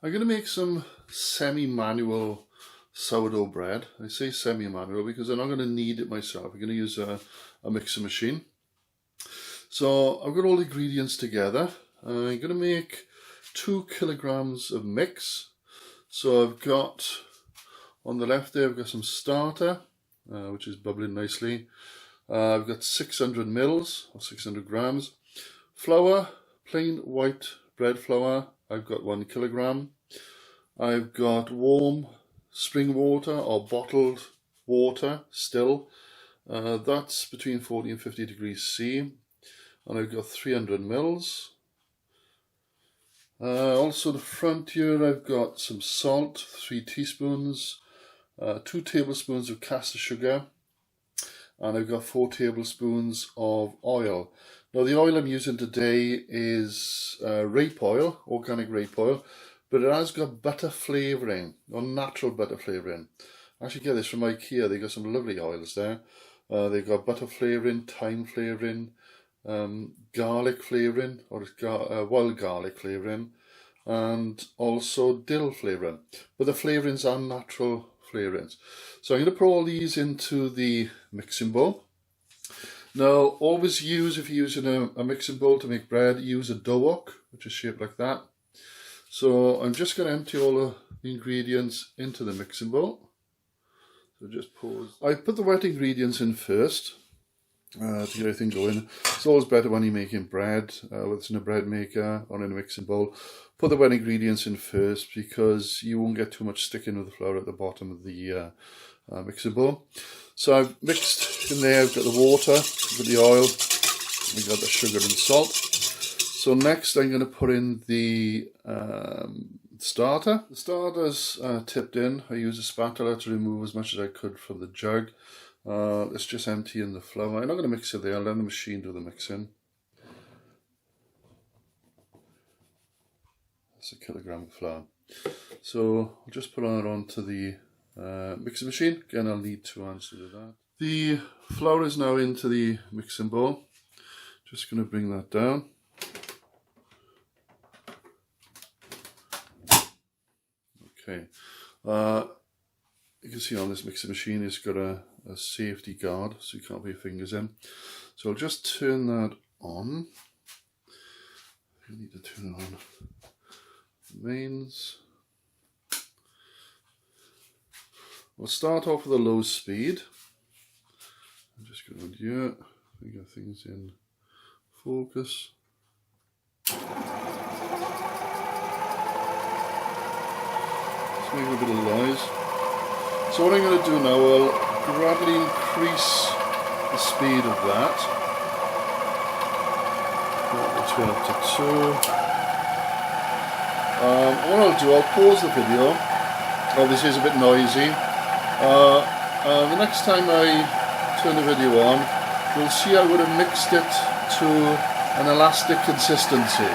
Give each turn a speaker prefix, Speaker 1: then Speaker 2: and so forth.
Speaker 1: I'm going to make some semi-manual sourdough bread. I say semi-manual because I'm not going to knead it myself. I'm going to use a mixer machine. So I've got all the ingredients together. I'm going to make 2 kilograms of mix. So I've got, on the left there, I've got some starter, which is bubbling nicely. I've got 600 mils or 600 grams. Flour, plain white bread flour, I've got 1 kilogram. I've got warm spring water or bottled water still. That's between 40 and 50 degrees C. And I've got 300 mils. Also the front here I've got some salt, 3 teaspoons, 2 tablespoons of caster sugar, and I've got 4 tablespoons of oil. Now the oil I'm using today is rape oil, organic rape oil, but it has got butter flavouring, or natural butter flavouring. I actually get this from IKEA. They've got some lovely oils there. They've got butter flavouring, thyme flavouring, garlic flavouring, or wild garlic flavouring, and also dill flavouring. But the flavourings are natural flavourings. So I'm going to put all these into the mixing bowl. Now, always use, if you're using a mixing bowl to make bread, use a dough wok, which is shaped like that. So I'm just going to empty all the ingredients into the mixing bowl. So just pause. I put the wet ingredients in first to get everything going. It's always better when you're making bread, whether it's in a bread maker or in a mixing bowl. Put the wet ingredients in first because you won't get too much sticking with the flour at the bottom of the mixing bowl. So I've mixed in there. I've got the water, I've got the oil, I've got the sugar and salt. So next I'm going to put in the starter. The starter's tipped in. I use a spatula to remove as much as I could from the jug. Let's just empty in the flour. I'm not going to mix it there. I'll let the machine do the mixing. That's 1 kilogram of flour. So I'll just put it onto the mixing machine. Again, I'll need 2 hands to do that. The flour is now into the mixing bowl. Just going to bring that down. Okay. You can see on this mixing machine it's got a safety guard, so you can't put your fingers in. So I'll just turn that on. You need to turn it on. Mains. We'll start off with a low speed. I'm just going to do it. We get things in focus. Let's make a bit of noise. So what I'm going to do now, I'll gradually increase the speed of that. We'll turn up to 2. What I'll do, I'll pause the video. Obviously it's a bit noisy. The next time I turn the video on, you'll see I would have mixed it to an elastic consistency.